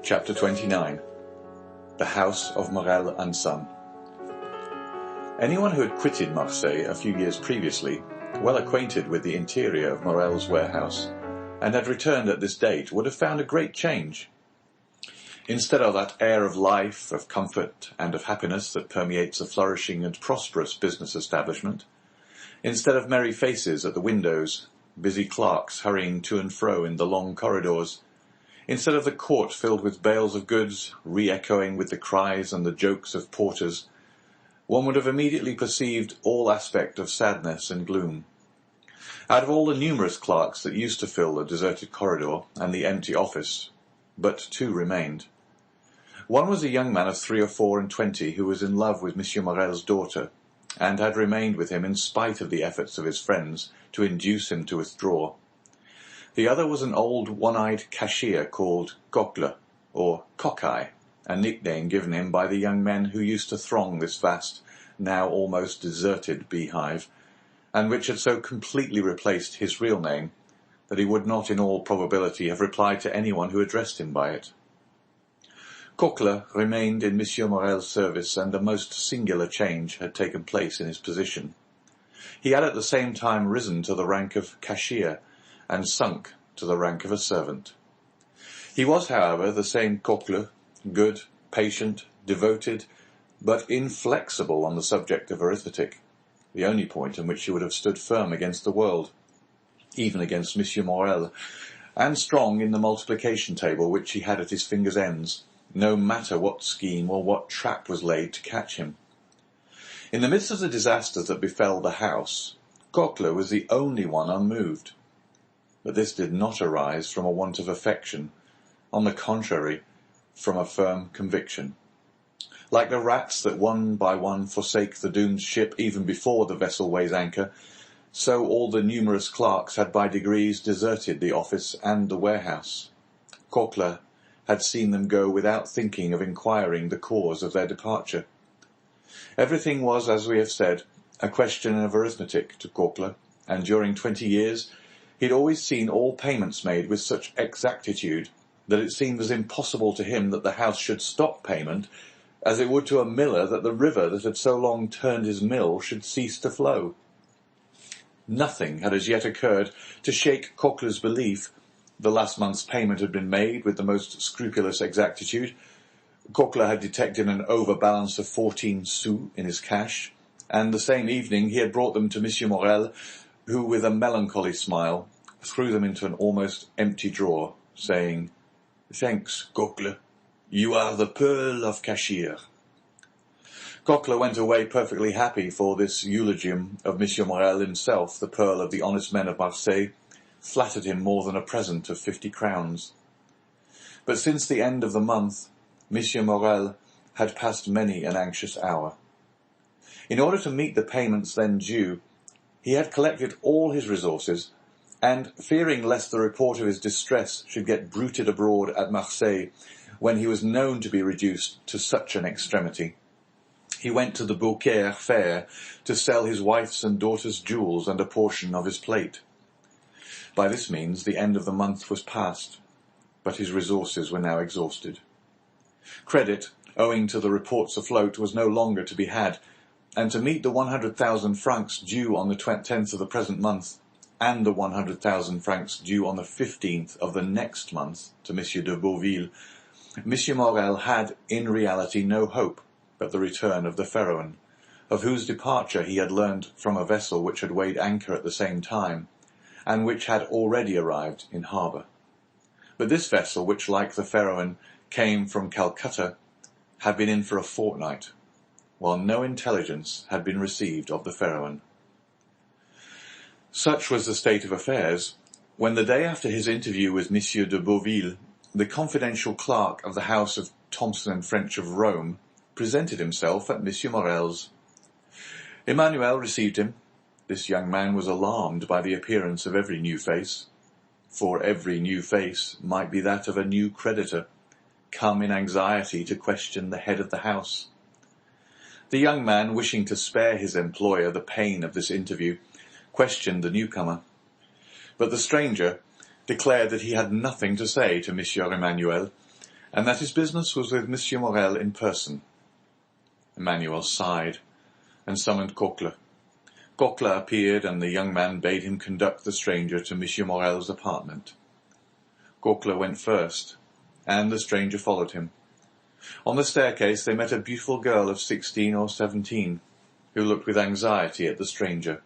Chapter 29. The House of Morrel and Son. Anyone who had quitted Marseille a few years previously, well acquainted with the interior of Morrel's warehouse, and had returned at this date, would have found a great change. Instead of that air of life, of comfort, and of happiness that permeates a flourishing and prosperous business establishment, instead of merry faces at the windows, busy clerks hurrying to and fro in the long corridors, instead of the court filled with bales of goods, re-echoing with the cries and the jokes of porters, one would have immediately perceived all aspect of sadness and gloom. Out of all the numerous clerks that used to fill the deserted corridor and the empty office, but two remained. One was a young man of 23 who was in love with Monsieur Morrel's daughter, and had remained with him in spite of the efforts of his friends to induce him to withdraw. The other was an old one-eyed cashier called Coquelin, or Cockeye, a nickname given him by the young men who used to throng this vast, now almost deserted beehive, and which had so completely replaced his real name that he would not in all probability have replied to anyone who addressed him by it. Coquelin remained in Monsieur Morrel's service, and a most singular change had taken place in his position. He had at the same time risen to the rank of cashier, and sunk to the rank of a servant. He was, however, the same Coquelin, good, patient, devoted, but inflexible on the subject of arithmetic, the only point in which he would have stood firm against the world, even against Monsieur Morrel, and strong in the multiplication table which he had at his fingers' ends, no matter what scheme or what trap was laid to catch him. In the midst of the disasters that befell the house, Coquelin was the only one unmoved. But this did not arise from a want of affection, on the contrary, from a firm conviction. Like the rats that one by one forsake the doomed ship even before the vessel weighs anchor, so all the numerous clerks had by degrees deserted the office and the warehouse. Coquelin had seen them go without thinking of inquiring the cause of their departure. Everything was, as we have said, a question of arithmetic to Coquelin, and during 20 years he had always seen all payments made with such exactitude that it seemed as impossible to him that the house should stop payment as it would to a miller that the river that had so long turned his mill should cease to flow. Nothing had as yet occurred to shake Coquelin's belief. The last month's payment had been made with the most scrupulous exactitude. Coquelin had detected an overbalance of 14 sous in his cash, and the same evening he had brought them to Monsieur Morrel, who, with a melancholy smile, threw them into an almost empty drawer, saying, "Thanks, Coquelin. You are the pearl of cashier." Coquelin went away perfectly happy, for this eulogium of Monsieur Morrel himself, the pearl of the honest men of Marseille, flattered him more than a present of 50 crowns. But since the end of the month, Monsieur Morrel had passed many an anxious hour. In order to meet the payments then due, he had collected all his resources, and, fearing lest the report of his distress should get bruited abroad at Marseille when he was known to be reduced to such an extremity, he went to the Beaucaire fair to sell his wife's and daughter's jewels and a portion of his plate. By this means the end of the month was past, but his resources were now exhausted. Credit, owing to the reports afloat, was no longer to be had, and to meet the 100,000 francs due on the 10th of the present month, and the 100,000 francs due on the 15th of the next month to Monsieur de Beauville, Monsieur Morrel had in reality no hope but the return of the Pharaon, of whose departure he had learned from a vessel which had weighed anchor at the same time, and which had already arrived in harbour. But this vessel, which like the Pharaon came from Calcutta, had been in for a fortnight, while no intelligence had been received of the Pharaon. Such was the state of affairs, when the day after his interview with Monsieur de Beauville, the confidential clerk of the house of Thomson and French of Rome presented himself at Monsieur Morrel's. Emmanuel received him. This young man was alarmed by the appearance of every new face, for every new face might be that of a new creditor, come in anxiety to question the head of the house. The young man, wishing to spare his employer the pain of this interview, questioned the newcomer. But the stranger declared that he had nothing to say to Monsieur Emmanuel, and that his business was with Monsieur Morrel in person. Emmanuel sighed, and summoned Coquelin. Coquelin appeared, and the young man bade him conduct the stranger to Monsieur Morrel's apartment. Coquelin went first, and the stranger followed him. On the staircase they met a beautiful girl of 16 or 17, who looked with anxiety at the stranger.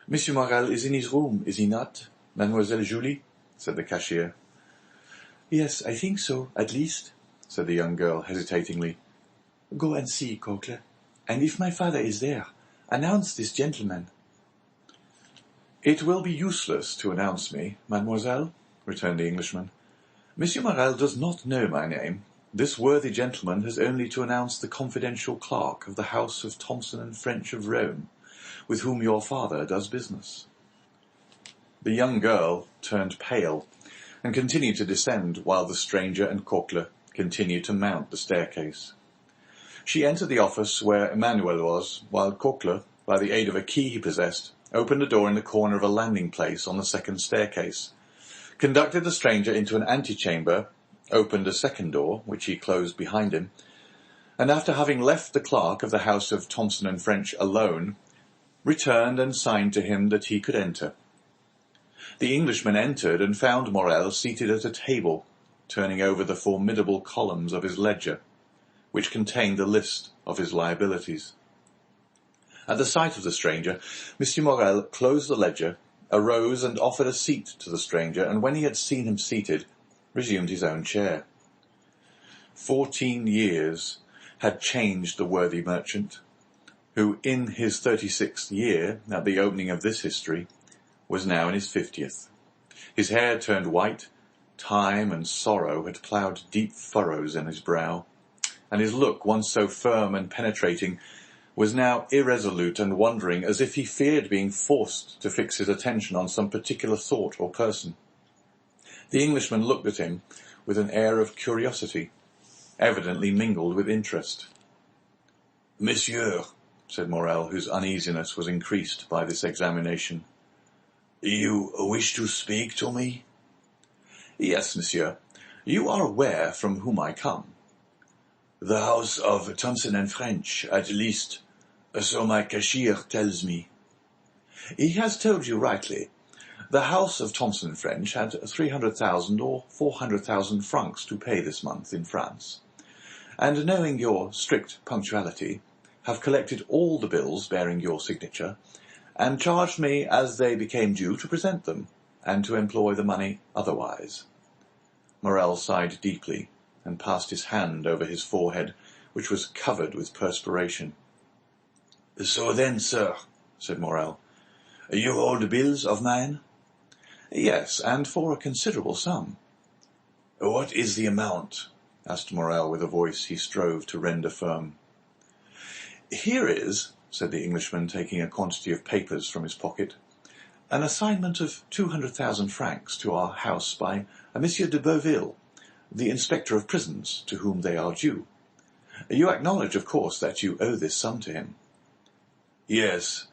"Monsieur Morrel is in his room, is he not, Mademoiselle Julie?" said the cashier. "Yes, I think so, at least," said the young girl hesitatingly. "Go and see, Coquelin, and if my father is there, announce this gentleman." "It will be useless to announce me, mademoiselle," returned the Englishman. "Monsieur Morrel does not know my name. This worthy gentleman has only to announce the confidential clerk of the house of Thomson and French of Rome, with whom your father does business." The young girl turned pale, and continued to descend, while the stranger and Coquelin continued to mount the staircase. She entered the office where Emmanuel was, while Coquelin, by the aid of a key he possessed, opened a door in the corner of a landing place on the second staircase, conducted the stranger into an antechamber, opened a second door, which he closed behind him, and after having left the clerk of the house of Thomson and French alone, returned and signed to him that he could enter. The Englishman entered and found Morrel seated at a table, turning over the formidable columns of his ledger, which contained the list of his liabilities. At the sight of the stranger, Monsieur Morrel closed the ledger, arose and offered a seat to the stranger, and when he had seen him seated, resumed his own chair. 14 years had changed the worthy merchant, who in his 36th year, at the opening of this history, was now in his 50th. His hair turned white, time and sorrow had ploughed deep furrows in his brow, and his look, once so firm and penetrating, was now irresolute and wandering, as if he feared being forced to fix his attention on some particular thought or person. The Englishman looked at him with an air of curiosity, evidently mingled with interest. "Monsieur," said Morrel, whose uneasiness was increased by this examination, "you wish to speak to me?" "Yes, monsieur. You are aware from whom I come." "The house of Thomson and French, at least, so my cashier tells me." "He has told you rightly. The house of Thomson and French had 300,000 or 400,000 francs to pay this month in France, and knowing your strict punctuality, have collected all the bills bearing your signature, and charged me as they became due to present them, and to employ the money otherwise." Morrel sighed deeply, and passed his hand over his forehead, which was covered with perspiration. "So then, sir," said Morrel, "you hold bills of mine?" "Yes, and for a considerable sum." "What is the amount?" asked Morrel with a voice he strove to render firm. "Here is," said the Englishman, taking a quantity of papers from his pocket, "an assignment of 200,000 francs to our house by a Monsieur de Beauville, the inspector of prisons, to whom they are due. You acknowledge, of course, that you owe this sum to him." "Yes.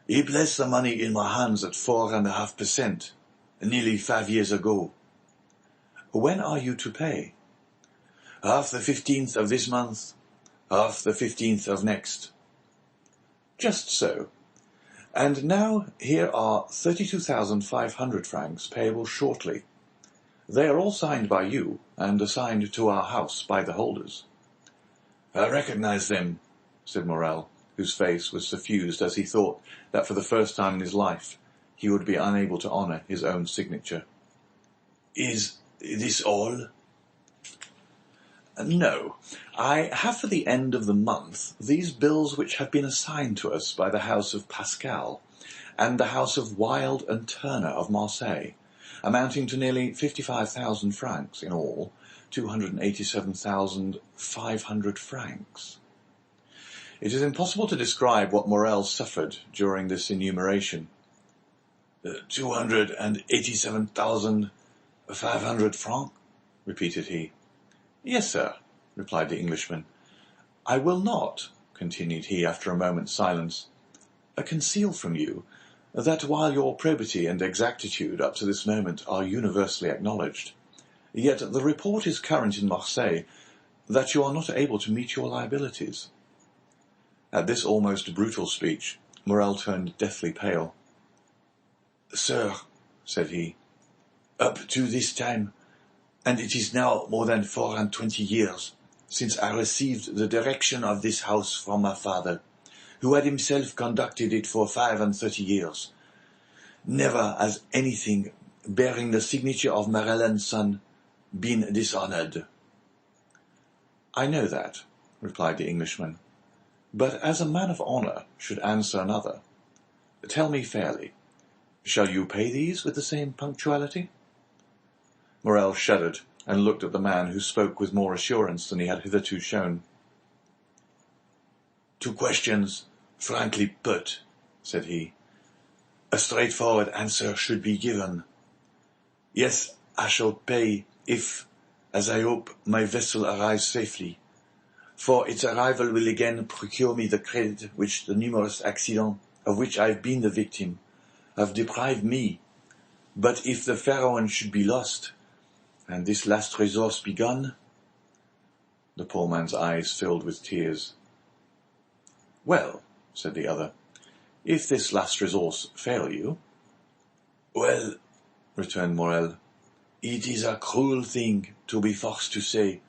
He placed the money in my hands at 4.5%, nearly 5 years ago." "When are you to pay?" "Half the 15th of this month, half the 15th of next." "Just so. And now here are 32,500 francs payable shortly. They are all signed by you, and assigned to our house by the holders." "I recognize them," said Morrel, whose face was suffused as he thought that for the first time in his life he would be unable to honour his own signature. "Is this all?" "No. I have for the end of the month these bills which have been assigned to us by the house of Pascal, and the house of Wilde and Turner of Marseille, amounting to nearly 55,000 francs in all, 287,500 francs. It is impossible to describe what Morrel suffered during this enumeration. 287,500 francs, repeated he. Yes, sir, replied the Englishman. I will not, continued he after a moment's silence, conceal from you that while your probity and exactitude up to this moment are universally acknowledged, Yet the report is current in Marseille that you are not able to meet your liabilities." At this almost brutal speech, Morrel turned deathly pale. "Sir," said he, "up to this time, and it is now more than 24 years, since I received the direction of this house from my father, who had himself conducted it for 35 years, never has anything bearing the signature of Morrel and Son been dishonored." "I know that," replied the Englishman, "but as a man of honor should answer another, tell me fairly, shall you pay these with the same punctuality?" Morrel shuddered and looked at the man, who spoke with more assurance than he had hitherto shown. "Two questions frankly put," said he. "A straightforward answer should be given. Yes, I shall pay if, as I hope, my vessel arrives safely, for its arrival will again procure me the credit which the numerous accidents of which I have been the victim have deprived me. But if the Pharaon should be lost, and this last resource be gone—" The poor man's eyes filled with tears. "Well," said the other, "if this last resource fail you—" "Well," returned Morrel, "it is a cruel thing to be forced to say,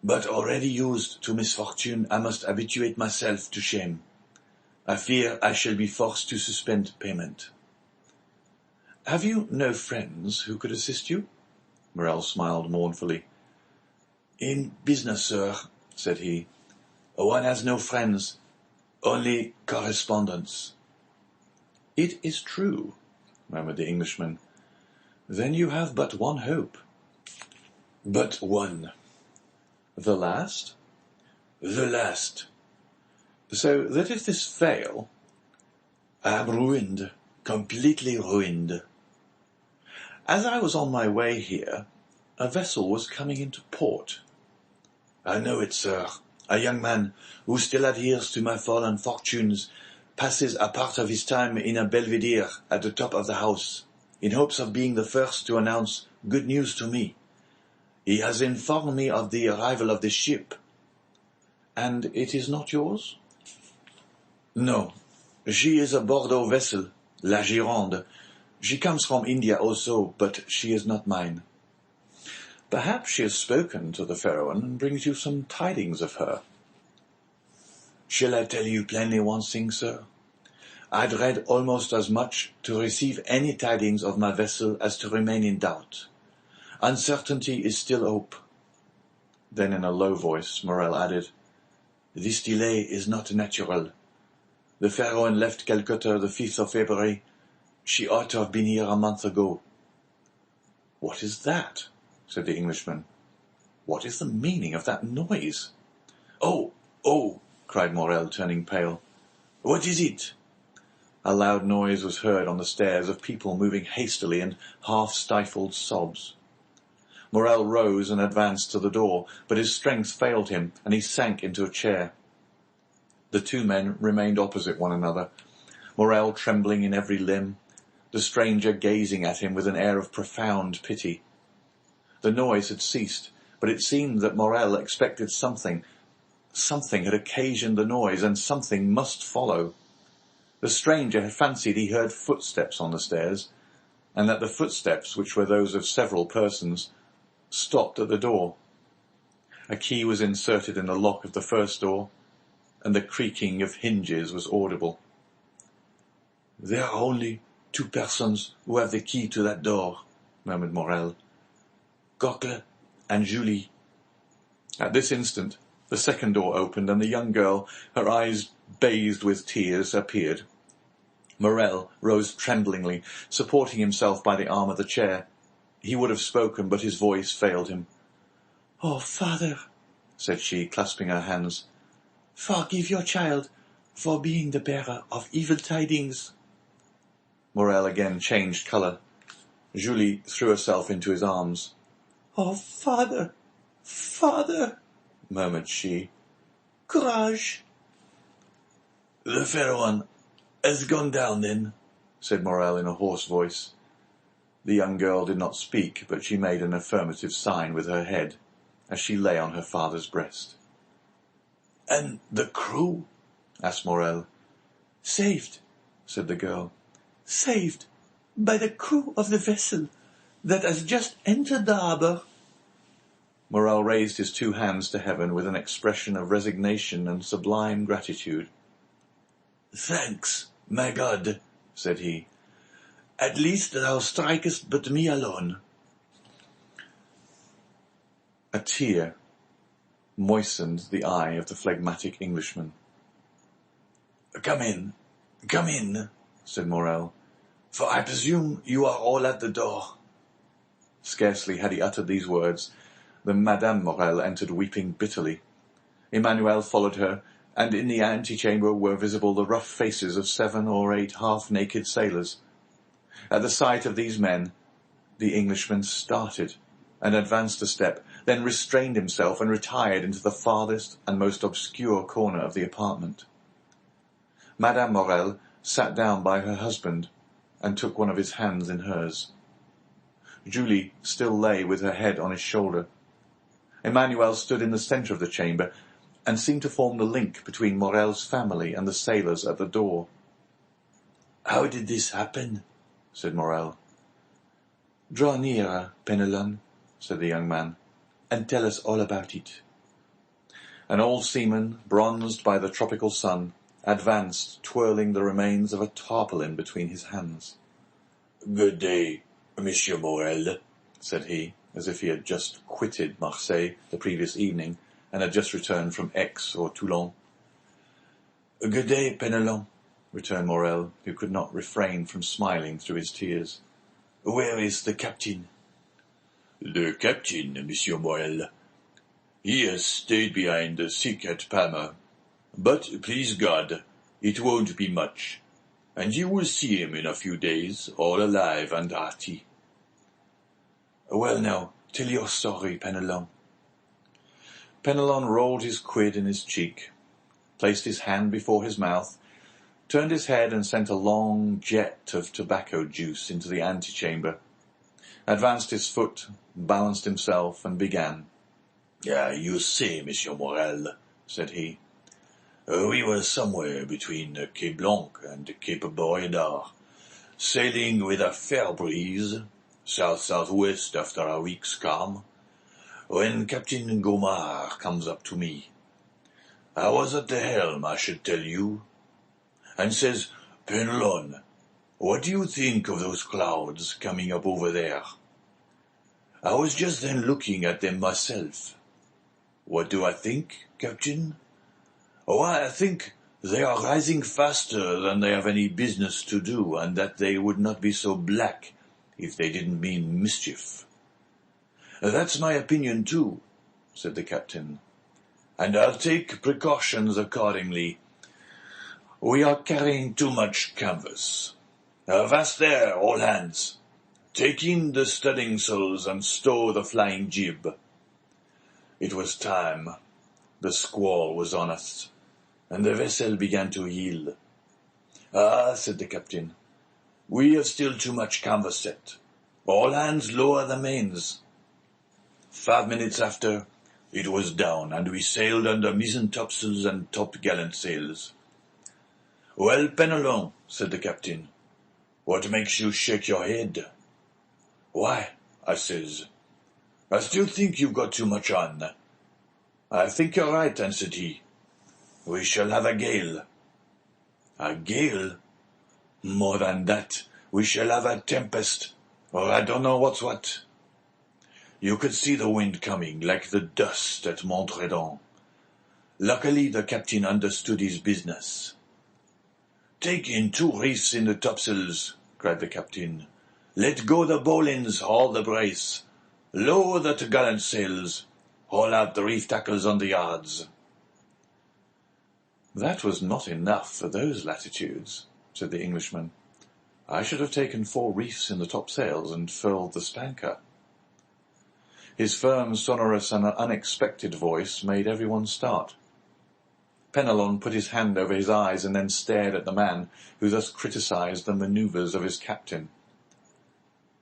but already used to misfortune, I must habituate myself to shame. I fear I shall be forced to suspend payment." "Have you no friends who could assist you?" Morrel smiled mournfully. "In business, sir," said he, "one has no friends, only correspondents." "It is true," murmured the Englishman. "Then you have but one hope." "But one." "The last?" "The last." "So that if this fail—" "I am ruined, completely ruined." "As I was on my way here, a vessel was coming into port." "I know it, sir. A young man, who still adheres to my fallen fortunes, passes a part of his time in a belvedere at the top of the house, in hopes of being the first to announce good news to me. He has informed me of the arrival of the ship." "And it is not yours?" "No. She is a Bordeaux vessel, La Gironde. She comes from India also, but she is not mine." "Perhaps she has spoken to the Pharaon and brings you some tidings of her." "Shall I tell you plainly one thing, sir? I dread almost as much to receive any tidings of my vessel as to remain in doubt. Uncertainty is still hope." Then in a low voice Morrel added, "This delay is not natural. The Pharaon left Calcutta the 5th of February. She ought to have been here a month ago." "What is that?" said the Englishman. "What is the meaning of that noise?" Oh, cried Morrel, turning pale. "What is it?" A loud noise was heard on the stairs of people moving hastily and half-stifled sobs. Morrel rose and advanced to the door, but his strength failed him, and he sank into a chair. The two men remained opposite one another, Morrel trembling in every limb, the stranger gazing at him with an air of profound pity. The noise had ceased, but it seemed that Morrel expected something. Something had occasioned the noise, and something must follow. The stranger had fancied he heard footsteps on the stairs, and that the footsteps, which were those of several persons, stopped at the door. A key was inserted in the lock of the first door, and the creaking of hinges was audible. "There are only 2 persons who have the key to that door," murmured Morrel. "Coquelin and Julie." At this instant the second door opened, and the young girl, her eyes bathed with tears, appeared. Morrel rose tremblingly, supporting himself by the arm of the chair. He would have spoken, but his voice failed him. "Oh, father," said she, clasping her hands, "forgive your child for being the bearer of evil tidings." Morrel again changed colour. Julie threw herself into his arms. "Oh, father, father," murmured she. "Courage." "The Pharaon has gone down, then?" said Morrel in a hoarse voice. The young girl did not speak, but she made an affirmative sign with her head, as she lay on her father's breast. "And the crew?" asked Morrel. "Saved," said the girl. "Saved by the crew of the vessel that has just entered the harbour." Morrel raised his 2 hands to heaven with an expression of resignation and sublime gratitude. "Thanks, my God," said he. "At least thou strikest but me alone." A tear moistened the eye of the phlegmatic Englishman. Come in," said Morrel. "for I presume you are all at the door." Scarcely had he uttered these words than Madame Morrel entered weeping bitterly. Emmanuel followed her, and in the antechamber were visible the rough faces of 7 or 8 half-naked sailors. At the sight of these men, the Englishman started and advanced a step, then restrained himself and retired into the farthest and most obscure corner of the apartment. Madame Morrel sat down by her husband and took one of his hands in hers. Julie still lay with her head on his shoulder. Emmanuel stood in the centre of the chamber and seemed to form the link between Morrel's family and the sailors at the door. "How did this happen?" said Morrel. "Draw nearer, Penelon," said the young man, "and tell us all about it." An old seaman, bronzed by the tropical sun, advanced, twirling the remains of a tarpaulin between his hands. "Good day, Monsieur Morrel," said he, as if he had just quitted Marseille the previous evening and had just returned from Aix or Toulon. "Good day, Penelon," returned Morrel, who could not refrain from smiling through his tears. "Where is the captain?" "The captain, Monsieur Morrel. He has stayed behind sick at Palma. But, please God, it won't be much, and you will see him in a few days, all alive and hearty." "Well now, tell your story, Penelon." Penelon rolled his quid in his cheek, placed his hand before his mouth, turned his head and sent a long jet of tobacco juice into the antechamber, advanced his foot, balanced himself, and began. "You see, Monsieur Morrel," said he, "we were somewhere between Cape Blanc and Cape Boredar, sailing with a fair breeze, south-southwest after a week's calm, when Captain Gaumard comes up to me. I was at the helm, I should tell you, and says, 'Penelon, what do you think of those clouds coming up over there?' I was just then looking at them myself. What do I think, Captain? Why, I think they are rising faster than they have any business to do, and that they would not be so black if they didn't mean mischief." "That's my opinion too," said the captain, "and I'll take precautions accordingly. We are carrying too much canvas. Avast there, all hands! Take in the studding sails and stow the flying jib." It was time. The squall was on us, and the vessel began to heel. "Ah," said the captain, "we have still too much canvas set. All hands lower the mains." 5 minutes after, it was down, and we sailed under mizzen topsails and top-gallant sails. "Well, Penelon," said the captain, "what makes you shake your head?" "Why," I says, "I still think you've got too much on." "I think you're right," answered he. "We shall have a gale." "A gale?" "More than that, we shall have a tempest, or I don't know what's what." You could see the wind coming, like the dust at Montredon. Luckily the captain understood his business. "Take in 2 reefs in the topsails," cried the captain. "Let go the bowlines, haul the brace. Lower the topgallant sails. Haul out the reef tackles on the yards." "That was not enough for those latitudes," said the Englishman. "I should have taken 4 reefs in the topsails and furled the spanker." His firm, sonorous, and unexpected voice made everyone start. Penelon put his hand over his eyes and then stared at the man who thus criticized the manoeuvres of his captain.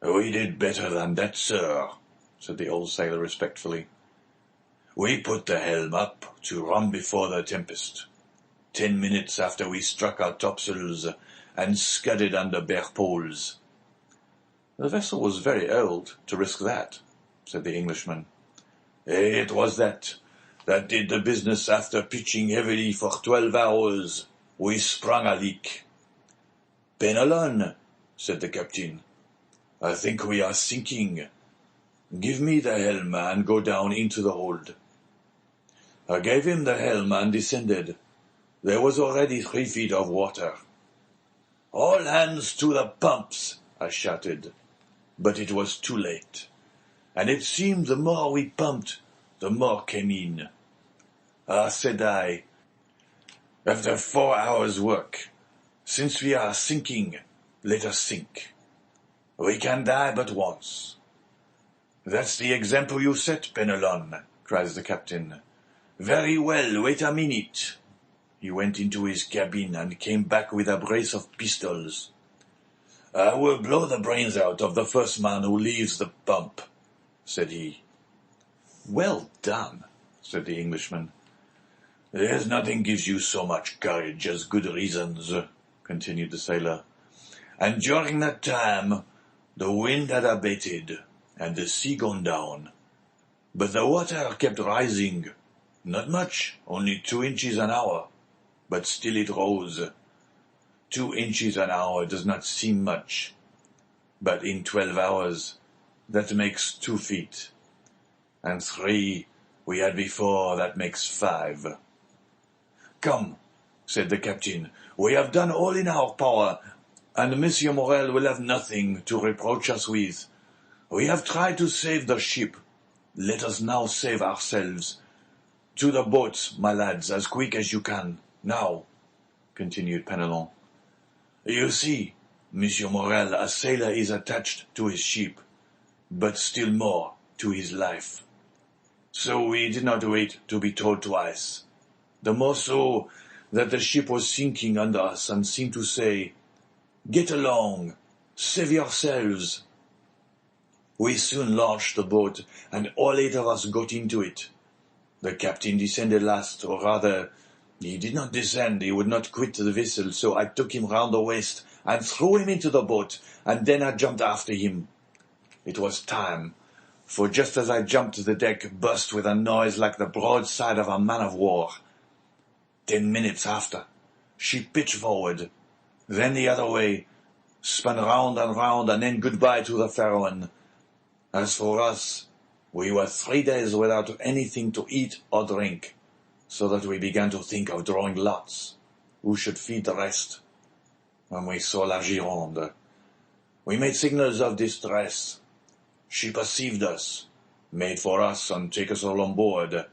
"We did better than that, sir," said the old sailor respectfully. "We put the helm up to run before the tempest. 10 minutes after we struck our topsails and scudded under bare poles." "The vessel was very old to risk that," said the Englishman. "It was that did the business after pitching heavily for 12 hours. We sprung a leak." "Penelon," said the captain, "I think we are sinking. Give me the helm and go down into the hold." I gave him the helm and descended. There was already 3 feet of water. "All hands to the pumps," I shouted. But it was too late, and it seemed the more we pumped, the more came in. "Ah," said I, "after 4 hours' work, since we are sinking, let us sink. We can die but once." "That's the example you set, Penelon," cries the captain. "Very well, wait a minute." He went into his cabin and came back with a brace of pistols. "I will blow the brains out of the first man who leaves the pump," said he. "Well done," said the Englishman. "There's nothing gives you so much courage as good reasons," continued the sailor. "And during that time the wind had abated and the sea gone down. But the water kept rising. Not much, only 2 inches an hour, but still it rose. 2 inches an hour does not seem much, but in 12 hours that makes 2 feet, and 3 we had before, that makes 5. "Come," said the captain, "we have done all in our power, and Monsieur Morrel will have nothing to reproach us with. We have tried to save the ship. Let us now save ourselves. To the boats, my lads, as quick as you can. Now," continued Penelon. "You see, Monsieur Morrel, a sailor is attached to his ship, but still more to his life. So we did not wait to be told twice. The more so that the ship was sinking under us and seemed to say, 'Get along, save yourselves.' We soon launched the boat, and all 8 of us got into it. The captain descended last, or rather, he did not descend, he would not quit the vessel, so I took him round the waist and threw him into the boat, and then I jumped after him. It was time, for just as I jumped the deck burst with a noise like the broadside of a man-of-war. 10 minutes after, she pitched forward, then the other way, spun round, and then goodbye to the Pharaon. As for us, we were 3 days without anything to eat or drink, so that we began to think of drawing lots. Who should feed the rest? When we saw La Gironde, we made signals of distress. She perceived us, made for us, and take us all on board.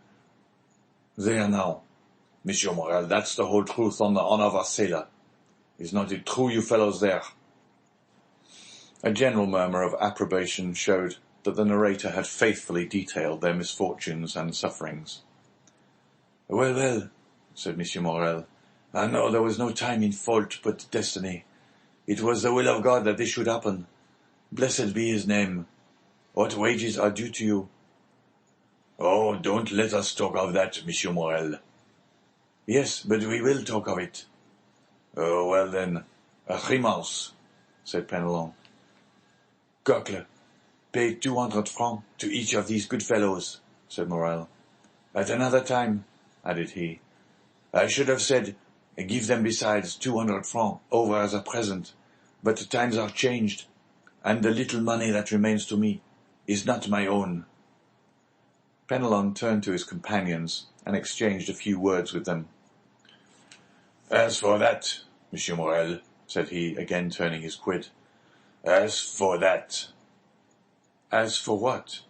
There now, Monsieur Morrel, that's the whole truth on the honor of a sailor. Is not it true, you fellows there?" A general murmur of approbation showed that the narrator had faithfully detailed their misfortunes and sufferings. "Well, well," said Monsieur Morrel, "I know there was no time in fault but destiny. It was the will of God that this should happen. Blessed be his name. What wages are due to you?" "Oh, don't let us talk of that, Monsieur Morrel." "Yes, but we will talk of it." "Oh, well then, a remorse," said Penelon. "Cocle, pay 200 francs to each of these good fellows," said Morrel. "At another time," added he, "I should have said, give them besides 200 francs over as a present, but the times are changed, and the little money that remains to me is not my own." Penelon turned to his companions and exchanged a few words with them. "As for that, Monsieur Morrel," said he, again turning his quid, "as for that—" "As for what?"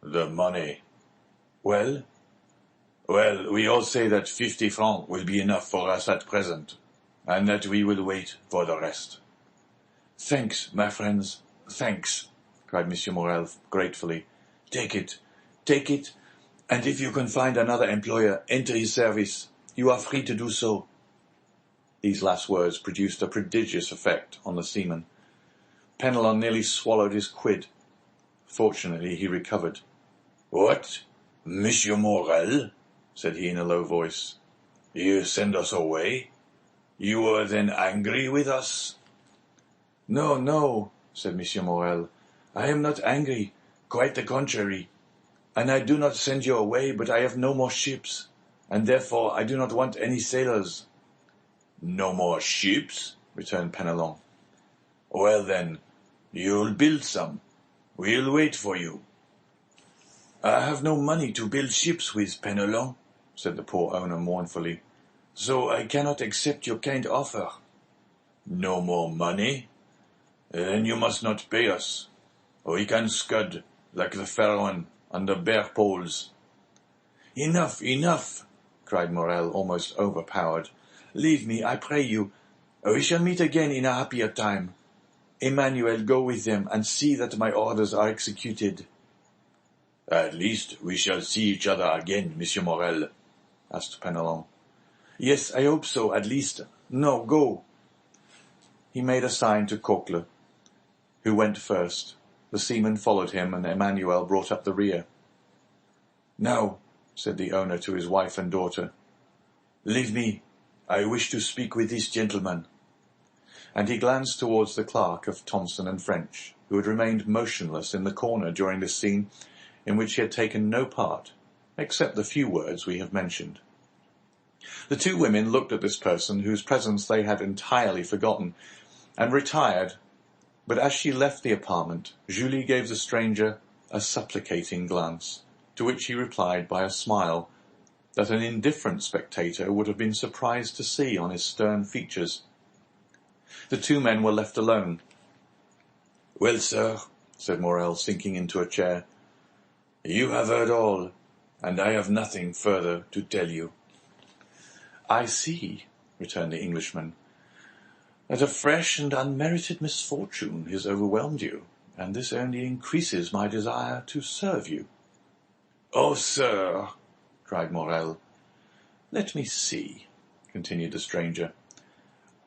"The money." "Well?" "Well, we all say that 50 francs will be enough for us at present, and that we will wait for the rest." "Thanks, my friends, thanks," cried Monsieur Morrel gratefully. Take it, and if you can find another employer, enter his service. You are free to do so." These last words produced a prodigious effect on the seaman. Penelon nearly swallowed his quid. Fortunately, he recovered. "What, Monsieur Morrel?" said he in a low voice. "You send us away? You were then angry with us?" "No, no," said Monsieur Morrel. "I am not angry, "Quite the contrary." and I do not send you away, but I have no more ships, and therefore I do not want any sailors." "No more ships?" returned Penelon. "Well then, you'll build some. We'll wait for you." "I have no money to build ships with, Penelon," said the poor owner mournfully, "so I cannot accept your kind offer." "No more money? Then you must not pay us. We can scud, like the fair one, under bare poles." "Enough, enough!" cried Morrel, almost overpowered. "Leave me, I pray you. We shall meet again in a happier time. Emmanuel, go with them, and see that my orders are executed." "At least we shall see each other again, Monsieur Morrel?" asked Penelon. "Yes, I hope so, at least. No, go." He made a sign to Coquelin, who went first. The seaman followed him, and Emmanuel brought up the rear. "Now," said the owner to his wife and daughter, "leave me. I wish to speak with this gentleman." And he glanced towards the clerk of Thomson and French, who had remained motionless in the corner during this scene, in which he had taken no part, except the few words we have mentioned. The two women looked at this person, whose presence they had entirely forgotten, and retired, but as she left the apartment, Julie gave the stranger a supplicating glance, to which he replied by a smile that an indifferent spectator would have been surprised to see on his stern features. The two men were left alone. "Well, sir," said Morrel, sinking into a chair, "you have heard all, and I have nothing further to tell you." "I see," returned the Englishman, "that a fresh and unmerited misfortune has overwhelmed you, and this only increases my desire to serve you." "Oh, sir!" cried Morrel. "Let me see," continued the stranger.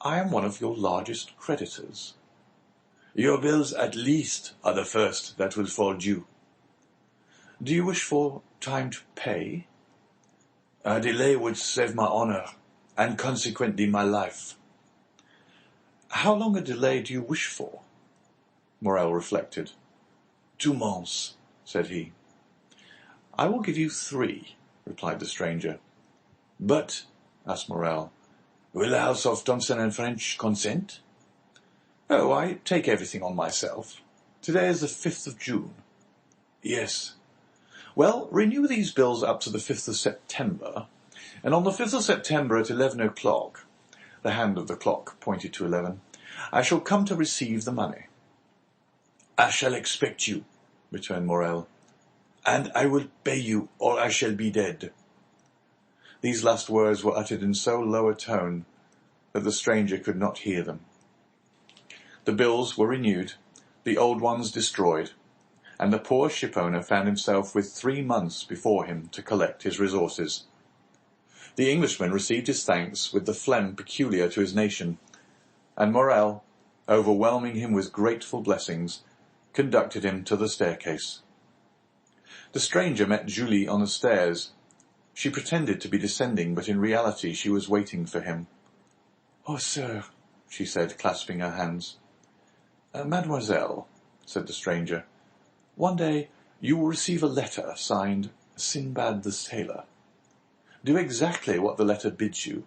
"I am one of your largest creditors." "Your bills at least are the first that will fall due." "Do you wish for time to pay?" "A delay would save my honor, and consequently my life." "How long a delay do you wish for?" Morrel reflected. 2 months, said he. "I will give you 3, replied the stranger. "But," asked Morrel, "will the house of Thomson and French consent?" "Oh, I take everything on myself. Today is the 5th of June. "Yes." Well, renew these bills up to the 5th of September, and on the 5th of September at 11 o'clock, the hand of the clock pointed to 11, I shall come to receive the money." "I shall expect you," returned Morrel. "and I will pay you, or I shall be dead." These last words were uttered in so low a tone that the stranger could not hear them. The bills were renewed, the old ones destroyed, and the poor shipowner found himself with 3 months before him to collect his resources. The Englishman received his thanks with the phlegm peculiar to his nation, and Morrel, overwhelming him with grateful blessings, conducted him to the staircase. The stranger met Julie on the stairs. She pretended to be descending, but in reality she was waiting for him. "Oh, sir," she said, clasping her hands. "Mademoiselle," said the stranger, "one day you will receive a letter signed Sinbad the Sailor. Do exactly what the letter bids you,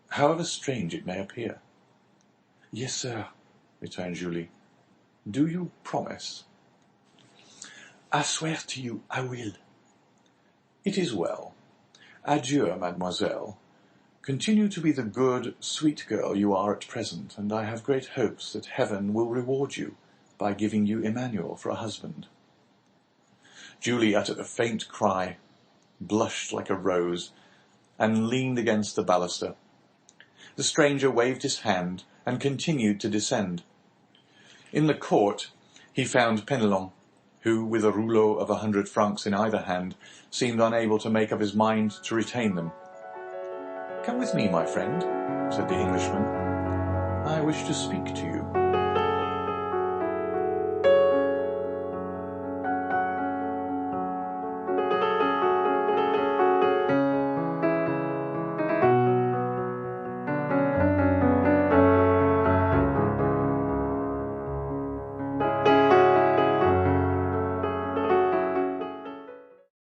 however strange it may appear." "Yes, sir," returned Julie. "Do you promise?" "I swear to you I will." "It is well. Adieu, mademoiselle. Continue to be the good, sweet girl you are at present, and I have great hopes that heaven will reward you by giving you Emmanuel for a husband." Julie uttered a faint cry, blushed like a rose, and leaned against the baluster. The stranger waved his hand and continued to descend. In the court he found Penelon, who, with a rouleau of 100 francs in either hand, seemed unable to make up his mind to retain them. "Come with me, my friend," said the Englishman. "I wish to speak to you."